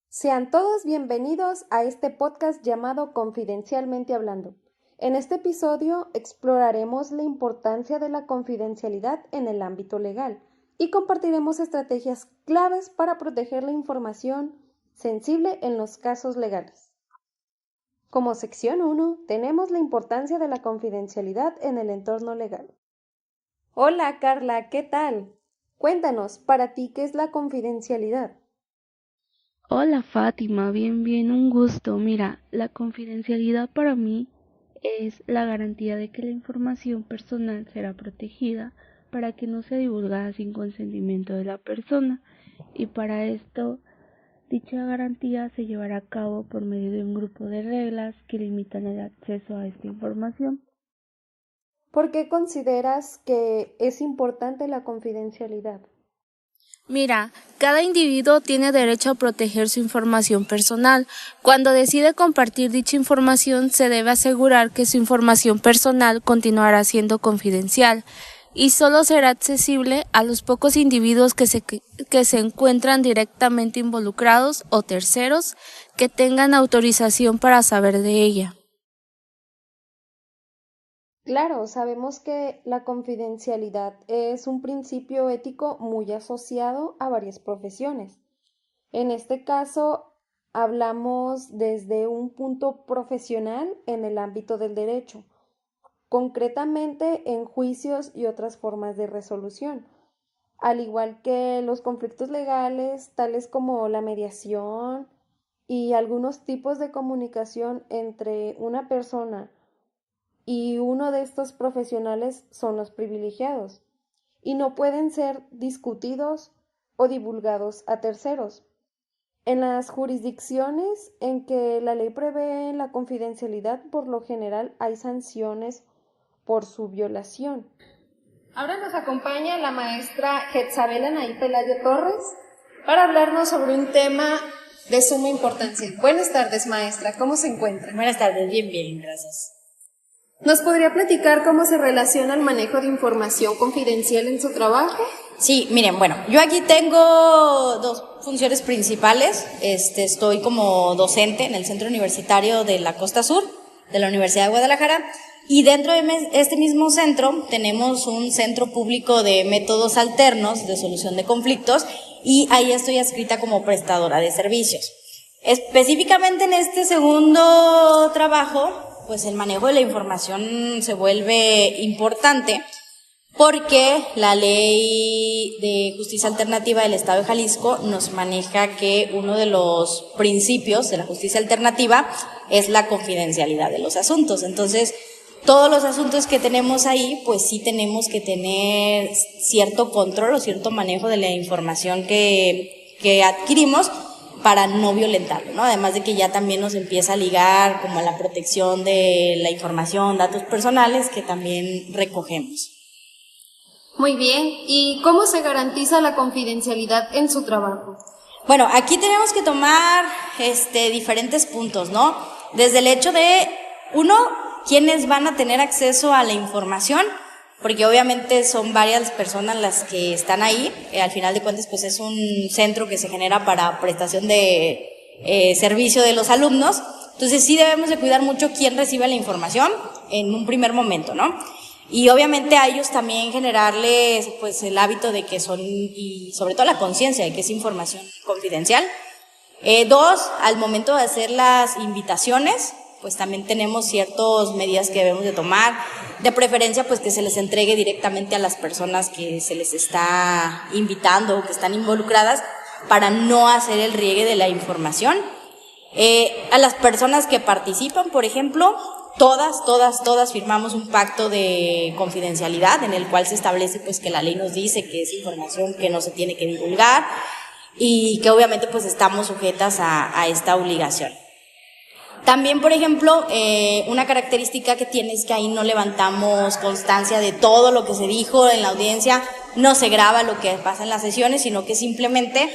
Sean todos bienvenidos a este podcast llamado Confidencialmente Hablando. En este episodio exploraremos la importancia de la confidencialidad en el ámbito legal y compartiremos estrategias claves para proteger la información sensible en los casos legales. Como sección 1, tenemos la importancia de la confidencialidad en el entorno legal. Hola Carla, ¿qué tal? Cuéntanos, para ti, ¿qué es la confidencialidad? Hola Fátima, bien, un gusto. Mira, la confidencialidad para mí es la garantía de que la información personal será protegida para que no sea divulgada sin consentimiento de la persona, y para esto dicha garantía se llevará a cabo por medio de un grupo de reglas que limitan el acceso a esta información. ¿Por qué consideras que es importante la confidencialidad? Mira, cada individuo tiene derecho a proteger su información personal. Cuando decide compartir dicha información, se debe asegurar que su información personal continuará siendo confidencial y solo será accesible a los pocos individuos que se encuentran directamente involucrados o terceros que tengan autorización para saber de ella. Claro, sabemos que la confidencialidad es un principio ético muy asociado a varias profesiones. En este caso, hablamos desde un punto profesional en el ámbito del derecho, concretamente en juicios y otras formas de resolución, al igual que los conflictos legales, tales como la mediación y algunos tipos de comunicación entre una persona y uno de estos profesionales son los privilegiados y no pueden ser discutidos o divulgados a terceros. En las jurisdicciones en que la ley prevé la confidencialidad, por lo general hay sanciones por su violación. Ahora nos acompaña la maestra Jetsabel Anaí Pelayo Torres para hablarnos sobre un tema de suma importancia. Buenas tardes, maestra, ¿cómo se encuentra? Buenas tardes, bien, gracias. ¿Nos podría platicar cómo se relaciona el manejo de información confidencial en su trabajo? Sí, miren, bueno, yo aquí tengo dos funciones principales. Estoy como docente en el Centro Universitario de la Costa Sur, de la Universidad de Guadalajara, y dentro de este mismo centro tenemos un centro público de métodos alternos de solución de conflictos, y ahí estoy adscrita como prestadora de servicios. Específicamente en este segundo trabajo, pues el manejo de la información se vuelve importante porque la Ley de Justicia Alternativa del Estado de Jalisco nos maneja que uno de los principios de la justicia alternativa es la confidencialidad de los asuntos. Entonces, todos los asuntos que tenemos ahí, pues sí tenemos que tener cierto control o cierto manejo de la información que adquirimos para no violentarlo, ¿no? Además de que ya también nos empieza a ligar como a la protección de la información, datos personales que también recogemos. Muy bien, ¿y cómo se garantiza la confidencialidad en su trabajo? Bueno, aquí tenemos que tomar diferentes puntos, ¿no? Desde el hecho de, uno, quiénes van a tener acceso a la información, porque obviamente son varias personas las que están ahí. Al final de cuentas, pues es un centro que se genera para prestación de servicio de los alumnos. Entonces sí debemos de cuidar mucho quién recibe la información en un primer momento, ¿no? Y obviamente a ellos también generarles pues el hábito de que son, y sobre todo la conciencia de que es información confidencial. Dos, al momento de hacer las invitaciones, pues también tenemos ciertas medidas que debemos de tomar, de preferencia pues que se les entregue directamente a las personas que se les está invitando o que están involucradas para no hacer el riegue de la información. A las personas que participan, por ejemplo, todas firmamos un pacto de confidencialidad en el cual se establece pues que la ley nos dice que es información que no se tiene que divulgar y que obviamente pues estamos sujetas a esta obligación. También, por ejemplo, una característica que tiene es que ahí no levantamos constancia de todo lo que se dijo en la audiencia, no se graba lo que pasa en las sesiones, sino que simplemente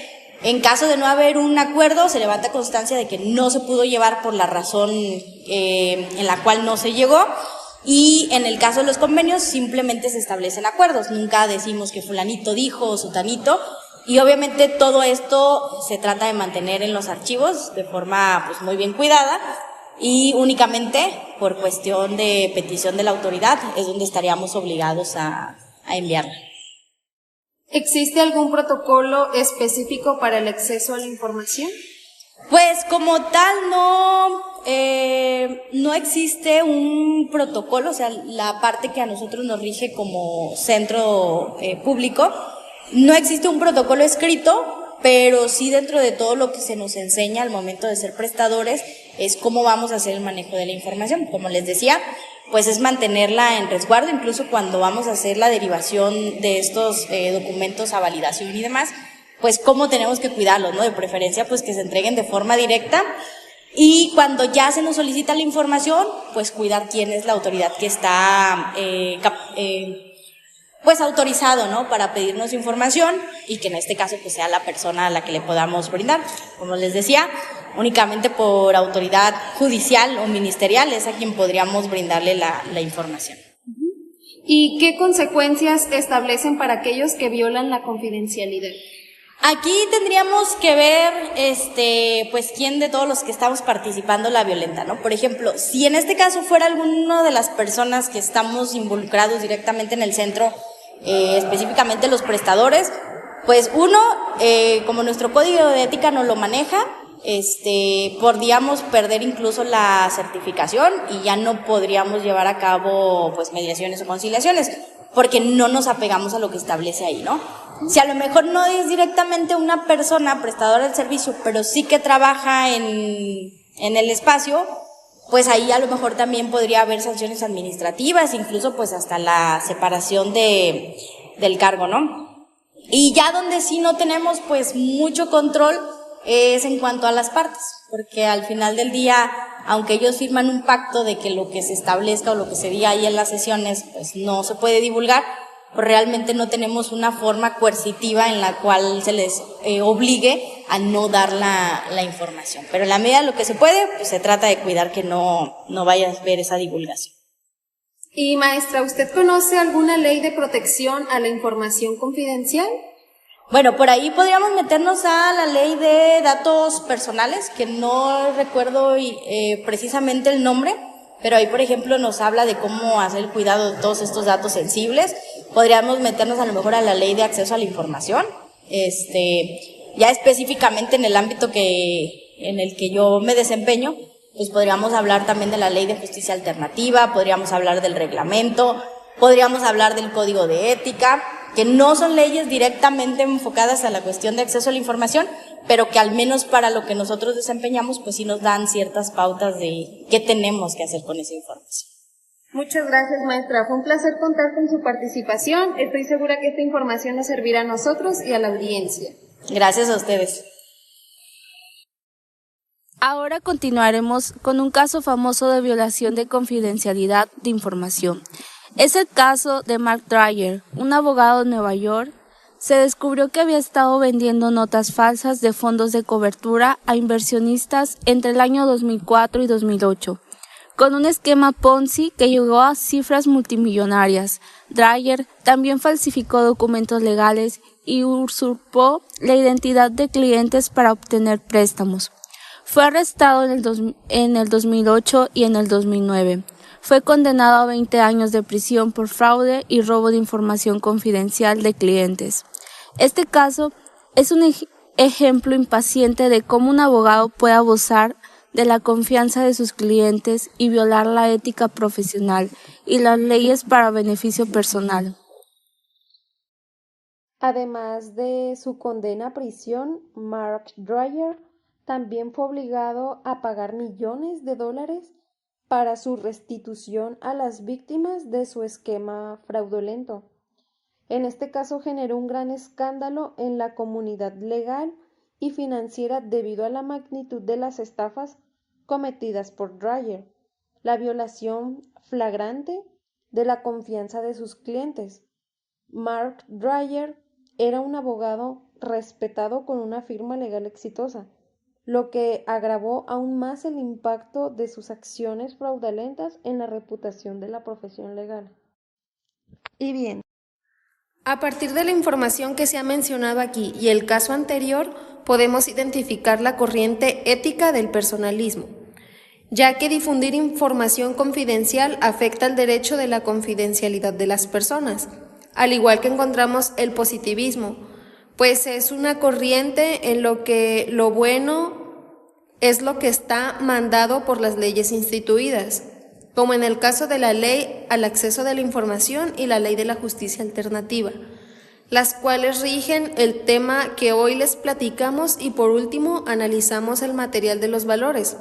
En caso de no haber un acuerdo, se levanta constancia de que no se pudo llevar por la razón en la cual no se llegó. Y en el caso de los convenios, simplemente se establecen acuerdos. Nunca decimos que fulanito dijo o sutanito. Y obviamente todo esto se trata de mantener en los archivos de forma pues muy bien cuidada. Y únicamente por cuestión de petición de la autoridad es donde estaríamos obligados a enviarla. ¿Existe algún protocolo específico para el acceso a la información? Pues como tal no existe un protocolo, o sea, la parte que a nosotros nos rige como centro público, no existe un protocolo escrito, pero sí dentro de todo lo que se nos enseña al momento de ser prestadores es cómo vamos a hacer el manejo de la información. Como les decía, pues es mantenerla en resguardo, incluso cuando vamos a hacer la derivación de estos documentos a validación y demás, pues cómo tenemos que cuidarlos, ¿no? De preferencia, pues que se entreguen de forma directa. Y cuando ya se nos solicita la información, pues cuidar quién es la autoridad que está pues autorizado, ¿no? Para pedirnos información y que en este caso pues sea la persona a la que le podamos brindar. Como les decía, únicamente por autoridad judicial o ministerial es a quien podríamos brindarle la información. ¿Y qué consecuencias establecen para aquellos que violan la confidencialidad? Aquí tendríamos que ver, pues quién de todos los que estamos participando la violenta, ¿no? Por ejemplo, si en este caso fuera alguna de las personas que estamos involucrados directamente en el centro, específicamente los prestadores, pues uno, como nuestro código de ética no lo maneja, podríamos perder incluso la certificación y ya no podríamos llevar a cabo, pues, mediaciones o conciliaciones, porque no nos apegamos a lo que establece ahí, ¿no? Si a lo mejor no es directamente una persona prestadora del servicio, pero sí que trabaja en el espacio, pues ahí a lo mejor también podría haber sanciones administrativas, incluso pues hasta la separación del cargo, ¿no? Y ya donde sí no tenemos pues mucho control es en cuanto a las partes, porque al final del día, aunque ellos firman un pacto de que lo que se establezca o lo que se diga ahí en las sesiones pues no se puede divulgar, pues realmente no tenemos una forma coercitiva en la cual se les obligue a no dar la información. Pero en la medida de lo que se puede, pues se trata de cuidar que no vaya a ver esa divulgación. Y maestra, ¿usted conoce alguna ley de protección a la información confidencial? Bueno, por ahí podríamos meternos a la ley de datos personales, que no recuerdo precisamente el nombre, pero ahí, por ejemplo, nos habla de cómo hacer el cuidado de todos estos datos sensibles. Podríamos meternos a lo mejor a la ley de acceso a la información, ya específicamente en el ámbito en el que yo me desempeño, pues podríamos hablar también de la ley de justicia alternativa, podríamos hablar del reglamento, podríamos hablar del código de ética, que no son leyes directamente enfocadas a la cuestión de acceso a la información, pero que al menos para lo que nosotros desempeñamos, pues sí nos dan ciertas pautas de qué tenemos que hacer con esa información. Muchas gracias, maestra. Fue un placer contar con su participación. Estoy segura que esta información nos servirá a nosotros y a la audiencia. Gracias a ustedes. Ahora continuaremos con un caso famoso de violación de confidencialidad de información. Es el caso de Mark Dreyer, un abogado de Nueva York. Se descubrió que había estado vendiendo notas falsas de fondos de cobertura a inversionistas entre el año 2004 y 2008, con un esquema Ponzi que llegó a cifras multimillonarias. Dreyer también falsificó documentos legales y usurpó la identidad de clientes para obtener préstamos. Fue arrestado en el 2008 y en el 2009. Fue condenado a 20 años de prisión por fraude y robo de información confidencial de clientes. Este caso es un ejemplo impaciente de cómo un abogado puede abusar de la confianza de sus clientes y violar la ética profesional y las leyes para beneficio personal. Además de su condena a prisión, Mark Dreyer también fue obligado a pagar millones de dólares para su restitución a las víctimas de su esquema fraudulento. En este caso generó un gran escándalo en la comunidad legal y financiera debido a la magnitud de las estafas cometidas por Dreyer, la violación flagrante de la confianza de sus clientes. Mark Dreyer era un abogado respetado con una firma legal exitosa, lo que agravó aún más el impacto de sus acciones fraudulentas en la reputación de la profesión legal. Y bien, A partir de la información que se ha mencionado aquí y el caso anterior, podemos identificar la corriente ética del personalismo, ya que difundir información confidencial afecta el derecho de la confidencialidad de las personas, al igual que encontramos el positivismo, pues es una corriente en lo que lo bueno es lo que está mandado por las leyes instituidas, como en el caso de la Ley al Acceso de la Información y la Ley de la Justicia Alternativa, las cuales rigen el tema que hoy les platicamos y por último analizamos el material de los valores,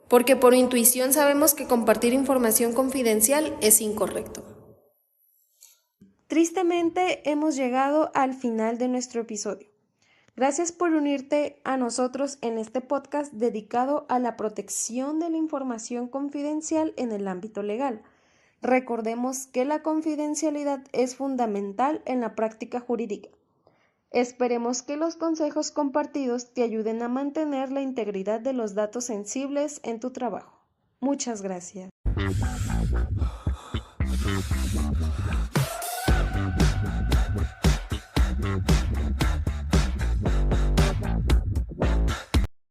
porque por intuición sabemos que compartir información confidencial es incorrecto. tristemente hemos llegado al final de nuestro episodio. Gracias por unirte a nosotros en este podcast dedicado a la protección de la información confidencial en el ámbito legal. Recordemos que la confidencialidad es fundamental en la práctica jurídica. Esperemos que los consejos compartidos te ayuden a mantener la integridad de los datos sensibles en tu trabajo. Muchas gracias.